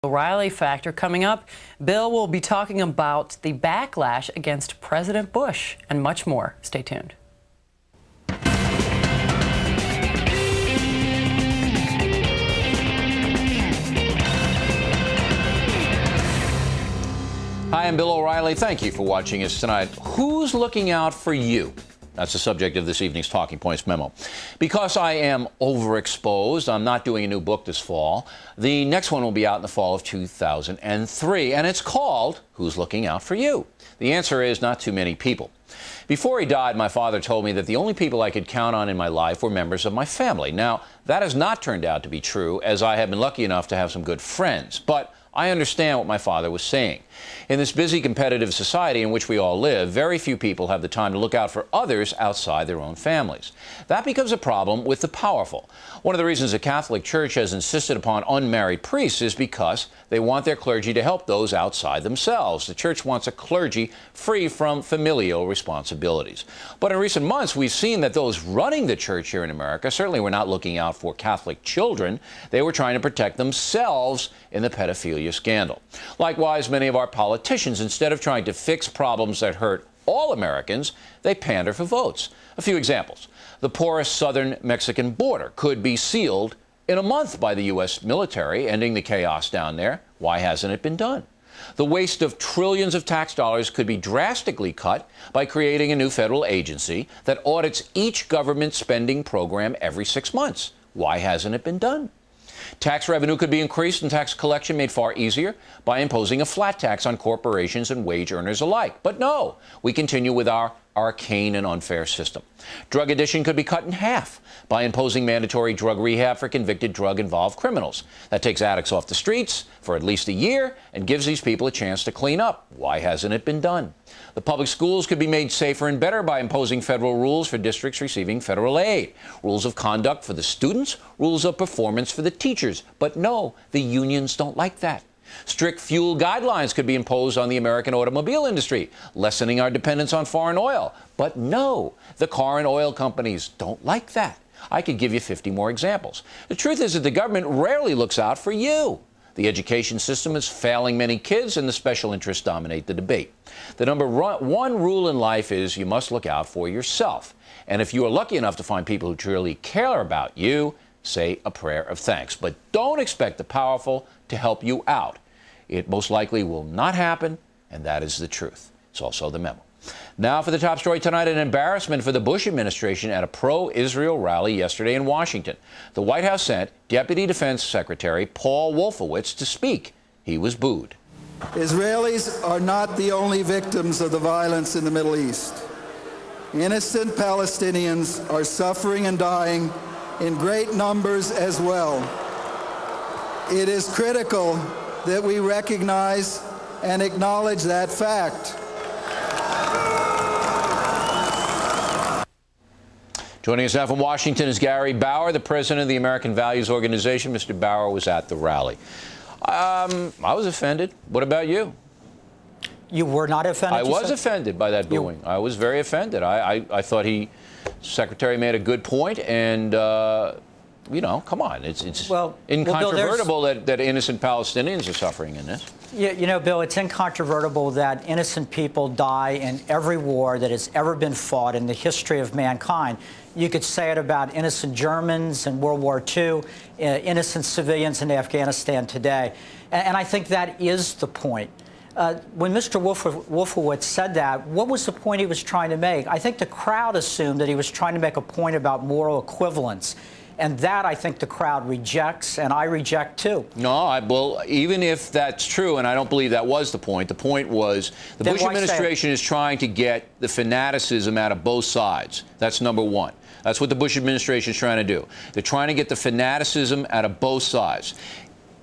O'Reilly factor coming up. Bill will be talking about the backlash against President Bush and much more. Stay tuned. Hi, I'm Bill O'Reilly. Thank you for watching us tonight. Who's looking out for you? That's the subject of this evening's Talking Points memo. Because I am overexposed, I'm not doing a new book this fall. The next one will be out in the fall of 2003, and it's called Who's Looking Out for You? The answer is not too many people. Before he died, my father told me that the only people I could count on in my life were members of my family. Now, that has not turned out to be true, as I have been lucky enough to have some good friends. But I understand what my father was saying. In this busy, competitive society in which we all live, very few people have the time to look out for others outside their own families. That becomes a problem with the powerful. One of the reasons the Catholic Church has insisted upon unmarried priests is because they want their clergy to help those outside themselves. The Church wants a clergy free from familial responsibilities. But in recent months, we've seen that those running the Church here in America certainly were not looking out for Catholic children. They were trying to protect themselves in the pedophilia scandal. Likewise, many of our politicians, instead of trying to fix problems that hurt all Americans, they pander for votes. A few examples. The porous southern Mexican border could be sealed in a month by the U.S. military, ending the chaos down there. Why hasn't it been done? The waste of trillions of tax dollars could be drastically cut by creating a new federal agency that audits each government spending program every 6 months. Why hasn't it been done? Tax revenue could be increased and tax collection made far easier by imposing a flat tax on corporations and wage earners alike. But no, we continue with our arcane and unfair system. Drug addiction could be cut in half by imposing mandatory drug rehab for convicted drug-involved criminals. That takes addicts off the streets for at least a year and gives these people a chance to clean up. Why hasn't it been done? The public schools could be made safer and better by imposing federal rules for districts receiving federal aid, rules of conduct for the students, rules of performance for the teachers. But no, the unions don't like that. Strict fuel guidelines could be imposed on the American automobile industry, lessening our dependence on foreign oil. But no, the car and oil companies don't like that. I could give you 50 more examples. The truth is that the government rarely looks out for you. The education system is failing many kids, and the special interests dominate the debate. The number one rule in life is you must look out for yourself. And if you are lucky enough to find people who truly care about you, say a prayer of thanks. But don't expect the powerful to help you out. It most likely will not happen, and that is the truth. It's also the memo. Now for the top story tonight, an embarrassment for the Bush administration at a pro-Israel rally yesterday in Washington. The White House sent Deputy Defense Secretary Paul Wolfowitz to speak. He was booed. Israelis are not the only victims of the violence in the Middle East. Innocent Palestinians are suffering and dying in great numbers as well. It is critical that we recognize and acknowledge that fact. Joining us now from Washington is Gary Bauer, the president of the American Values Organization. Mr. Bauer was at the rally. I was offended. What about you? You were not offended? I was offended by that booing. I was very offended. I thought Secretary made a good point, and you know, come on. It's incontrovertible that innocent Palestinians are suffering in this. Yeah, you know, Bill, it's incontrovertible that innocent people die in every war that has ever been fought in the history of mankind. You could say it about innocent Germans in World War II, innocent civilians in Afghanistan today. And I think that is the point. When Mr. Wolfowitz said that, what was the point he was trying to make? I think the crowd assumed that he was trying to make a point about moral equivalence. And that, I think, the crowd rejects, and I reject, too. No, well, even if that's true, and I don't believe that was the point was the Bush administration is trying to get the fanaticism out of both sides. That's number one. That's what the Bush administration is trying to do. They're trying to get the fanaticism out of both sides.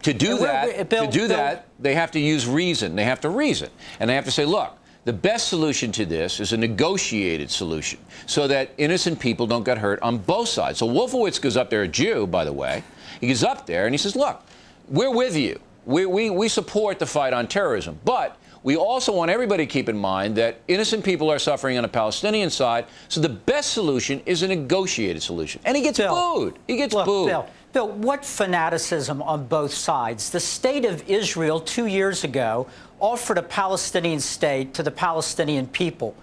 To do that, they have to use reason. They have to reason. And they have to say, look, the best solution to this is a negotiated solution so that innocent people don't get hurt on both sides. So Wolfowitz goes up there, a Jew, by the way. He goes up there and he says, look, we're with you. We support the fight on terrorism. But we also want everybody to keep in mind that innocent people are suffering on the Palestinian side. So the best solution is a negotiated solution. And he gets booed. He gets booed. Bill, Bill, what fanaticism on both sides. The state of Israel 2 years ago offered a Palestinian state to the Palestinian people.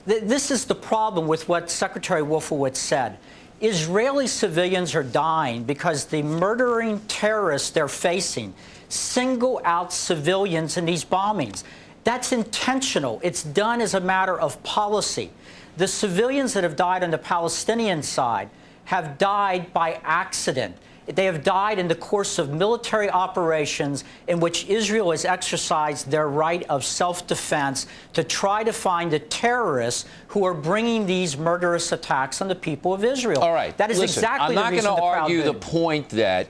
This is the problem with what Secretary Wolfowitz said. Israeli civilians are dying because the murdering terrorists they're facing single out civilians in these bombings. That's intentional. It's done as a matter of policy. The civilians that have died on the Palestinian side have died by accident. They have died in the course of military operations in which Israel has exercised their right of self-defense to try to find the terrorists who are bringing these murderous attacks on the people of Israel. All right. That is Listen, exactly I'm not the reason going to argue the booed. point that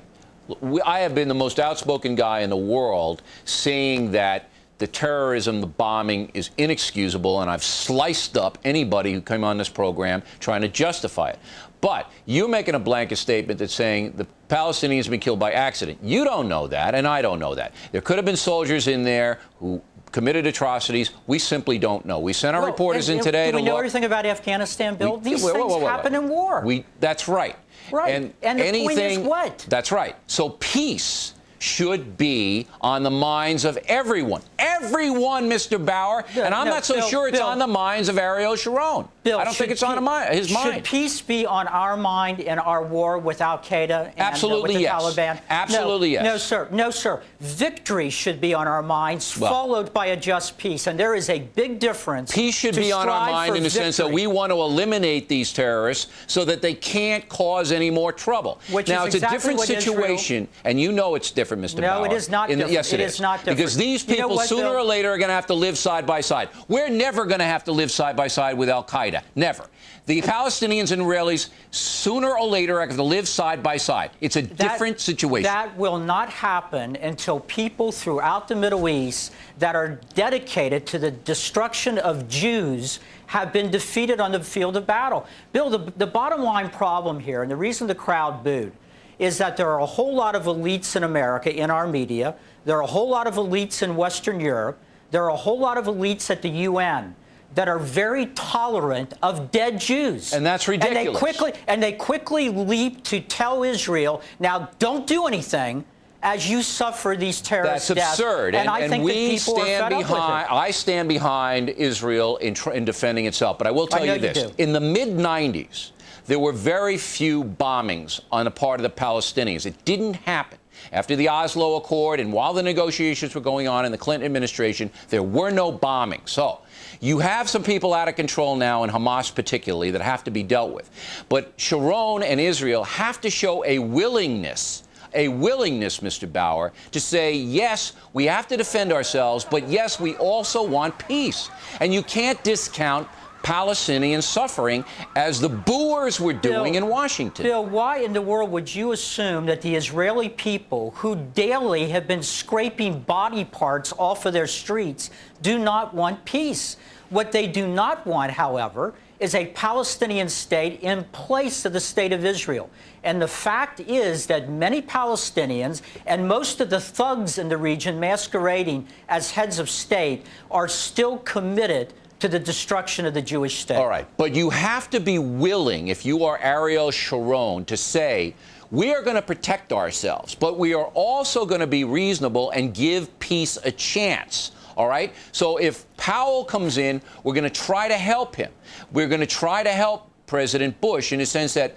I have been the most outspoken guy in the world saying that the terrorism, the bombing is inexcusable, and I've sliced up anybody who came on this program trying to justify it. But you're making a blanket statement that's saying the Palestinians have been killed by accident. You don't know that, and I don't know that. There could have been soldiers in there who committed atrocities. We simply don't know. We sent our reporters in today to look. Do we know look. everything about Afghanistan, Bill? These things happen in war. That's right. Right. And the point is what? That's right. So peace should be on the minds of everyone. Everyone, Mr. Bauer. Bill, and I'm not so sure it's on the minds of Ariel Sharon. Bill, I don't think it's on his mind. Should peace be on our mind in our war with Al-Qaeda and Absolutely with the yes. Taliban? Absolutely yes. No, sir. No, sir. Victory should be on our minds, followed by a just peace. And there is a big difference. Peace should be on our mind in the sense that we want to eliminate these terrorists so that they can't cause any more trouble. Now, it's a different situation, and you know it's different, Mr. Bauer. No, it is not different. Yes, it is. Not different. Because these people, sooner or later, are going to have to live side by side. We're never going to have to live side by side with Al-Qaeda. Never. The Palestinians and Israelis, sooner or later, are going to live side by side. It's a different situation. That will not happen until people throughout the Middle East that are dedicated to the destruction of Jews have been defeated on the field of battle. Bill, the bottom line problem here, and the reason the crowd booed, is that there are a whole lot of elites in America, in our media. There are a whole lot of elites in Western Europe. There are a whole lot of elites at the UN that are very tolerant of dead Jews. And that's ridiculous. And they quickly leap to tell Israel, now don't do anything as you suffer these terrorist deaths. That's absurd. And I think that people are fed up with it. I stand behind Israel in defending itself. But I will tell you this. In the mid-'90s, there were very few bombings on the part of the Palestinians. It didn't happen. After the Oslo Accord and while the negotiations were going on in the Clinton administration, there were no bombings. So you have some people out of control now, and Hamas particularly, that have to be dealt with. But Sharon and Israel have to show a willingness, Mr. Bauer, to say, yes, we have to defend ourselves, but yes, we also want peace. And you can't discount Palestinian suffering as the booers were doing in Washington. Bill, why in the world would you assume that the Israeli people, who daily have been scraping body parts off of their streets, do not want peace? What they do not want, however, is a Palestinian state in place of the state of Israel. And the fact is that many Palestinians and most of the thugs in the region masquerading as heads of state are still committed to the destruction of the Jewish state. All right. But you have to be willing, if you are Ariel Sharon, to say, we are going to protect ourselves, but we are also going to be reasonable and give peace a chance. All right? So if Powell comes in, we're going to try to help him. We're going to try to help President Bush in the sense that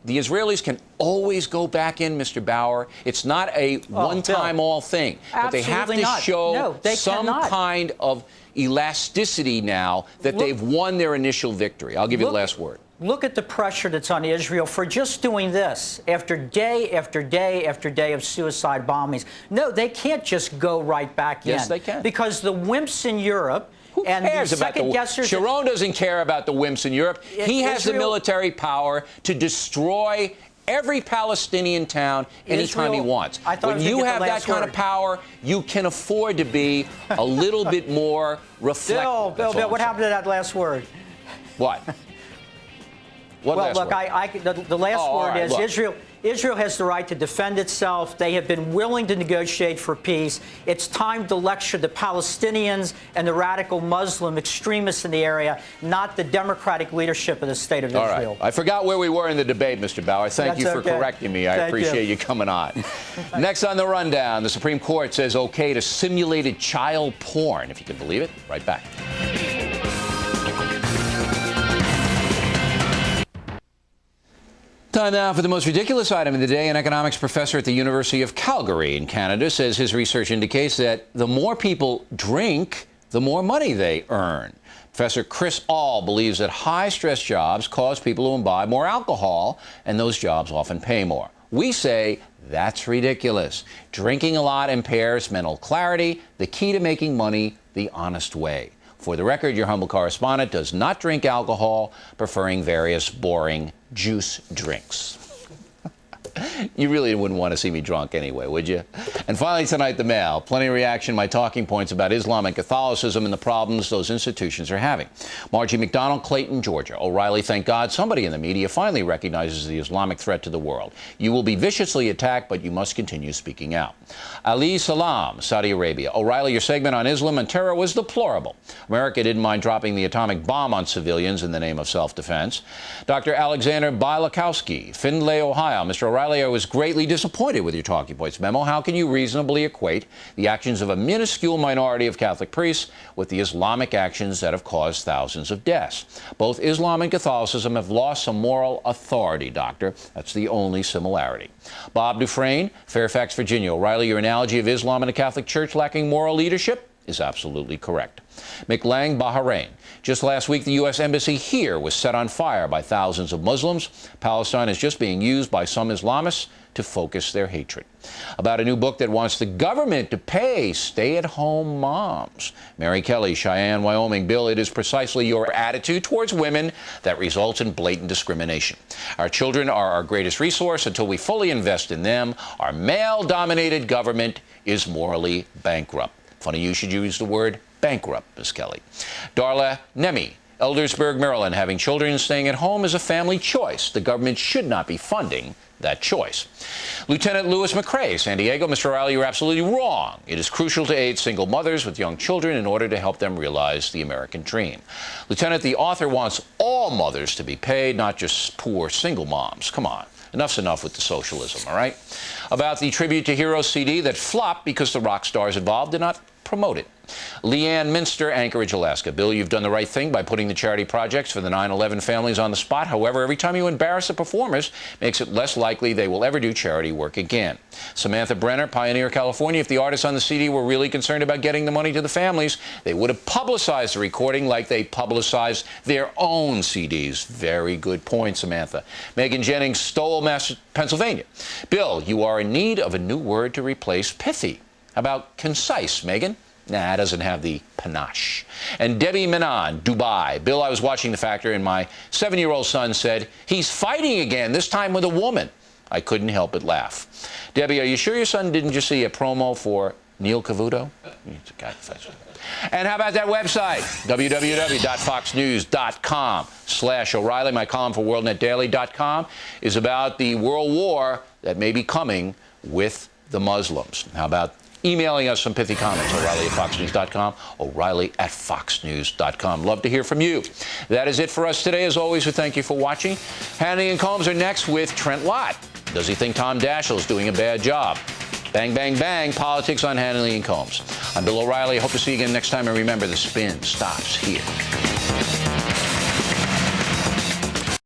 the Israelis can always go back in, Mr. Bauer. It's not a one-time all thing. But they have to show some kind of elasticity now that they've won their initial victory. I'll give you the last word. Look at the pressure that's on Israel for just doing this after day after day after day of suicide bombings. No, they can't just go right back in. Yes, they can. Because the wimps in Europe and the second-guessers... Sharon doesn't care about the wimps in Europe. He has the military power to destroy every Palestinian town anytime he wants. When you have that kind of power, you can afford to be a little bit more reflective. Bill, what happened to that last word? What? Well, look, the last word is Israel has the right to defend itself. They have been willing to negotiate for peace. It's time to lecture the Palestinians and the radical Muslim extremists in the area, not the democratic leadership of the state of Israel. Right. I forgot where we were in the debate, Mr. Bauer. Thank you for correcting me. I appreciate you coming on. Next on the rundown, the Supreme Court says okay to simulated child porn, if you can believe it. Right back. Time now for the most ridiculous item of the day. An economics professor at the University of Calgary in Canada says his research indicates that the more people drink, the more money they earn. Professor Chris All believes that high-stress jobs cause people to imbibe more alcohol, and those jobs often pay more. We say that's ridiculous. Drinking a lot impairs mental clarity, the key to making money the honest way. For the record, your humble correspondent does not drink alcohol, preferring various boring juice drinks. You really wouldn't want to see me drunk anyway, would you? And finally tonight, the mail. Plenty of reaction to my talking points about Islam and Catholicism and the problems those institutions are having. Margie McDonald, Clayton, Georgia. O'Reilly, thank God somebody in the media finally recognizes the Islamic threat to the world. You will be viciously attacked, but you must continue speaking out. Ali Salam, Saudi Arabia. O'Reilly, your segment on Islam and terror was deplorable. America didn't mind dropping the atomic bomb on civilians in the name of self-defense. Dr. Alexander Bylakowski, Findlay, Ohio. Mr. O'Reilly, I was greatly disappointed with your talking points memo. How can you reasonably equate the actions of a minuscule minority of Catholic priests with the Islamic actions that have caused thousands of deaths? Both Islam and Catholicism have lost some moral authority, Doctor. That's the only similarity. Bob Dufresne, Fairfax, Virginia. O'Reilly, your analogy of Islam and the Catholic Church lacking moral leadership is absolutely correct. McLang, Bahrain. Just last week, the U.S. Embassy here was set on fire by thousands of Muslims. Palestine is just being used by some Islamists to focus their hatred. About a new book that wants the government to pay stay-at-home moms. Mary Kelly, Cheyenne, Wyoming. Bill, it is precisely your attitude towards women that results in blatant discrimination. Our children are our greatest resource. Until we fully invest in them, our male-dominated government is morally bankrupt. Funny you should use the word bankrupt, Ms. Kelly. Darla Nemi, Eldersburg, Maryland. Having children and staying at home is a family choice. The government should not be funding that choice. Lieutenant Louis McCrae, San Diego. Mr. O'Reilly, you're absolutely wrong. It is crucial to aid single mothers with young children in order to help them realize the American dream. Lieutenant, the author wants all mothers to be paid, not just poor single moms. Come on. Enough's enough with the socialism, all right? About the Tribute to Heroes CD that flopped because the rock stars involved did not promote it. Leanne Minster, Anchorage, Alaska. Bill, you've done the right thing by putting the charity projects for the 9/11 families on the spot. However, every time you embarrass the performers, makes it less likely they will ever do charity work again. Samantha Brenner, Pioneer, California. If the artists on the CD were really concerned about getting the money to the families, they would have publicized the recording like they publicized their own CDs. Very good point, Samantha. Megan Jennings, Stowell, Pennsylvania. Bill, you are in need of a new word to replace pithy. How about concise, Megan? Nah, it doesn't have the panache. And Debbie Menon, Dubai. Bill, I was watching The Factor and my 7-year-old son said, he's fighting again, this time with a woman. I couldn't help but laugh. Debbie, are you sure your son didn't just see a promo for Neil Cavuto? And how about that website? www.foxnews.com/O'Reilly. My column for WorldNetDaily.com is about the world war that may be coming with the Muslims. How about emailing us some pithy comments? O'Reilly@foxnews.com, O'Reilly@foxnews.com. Love to hear from you. That is it for us today. As always, we thank you for watching. Hannity and Combs are next with Trent Lott. Does he think Tom Daschle is doing a bad job? Bang, bang, bang. Politics on Hannity and Combs. I'm Bill O'Reilly. I hope to see you again next time. And remember, the spin stops here.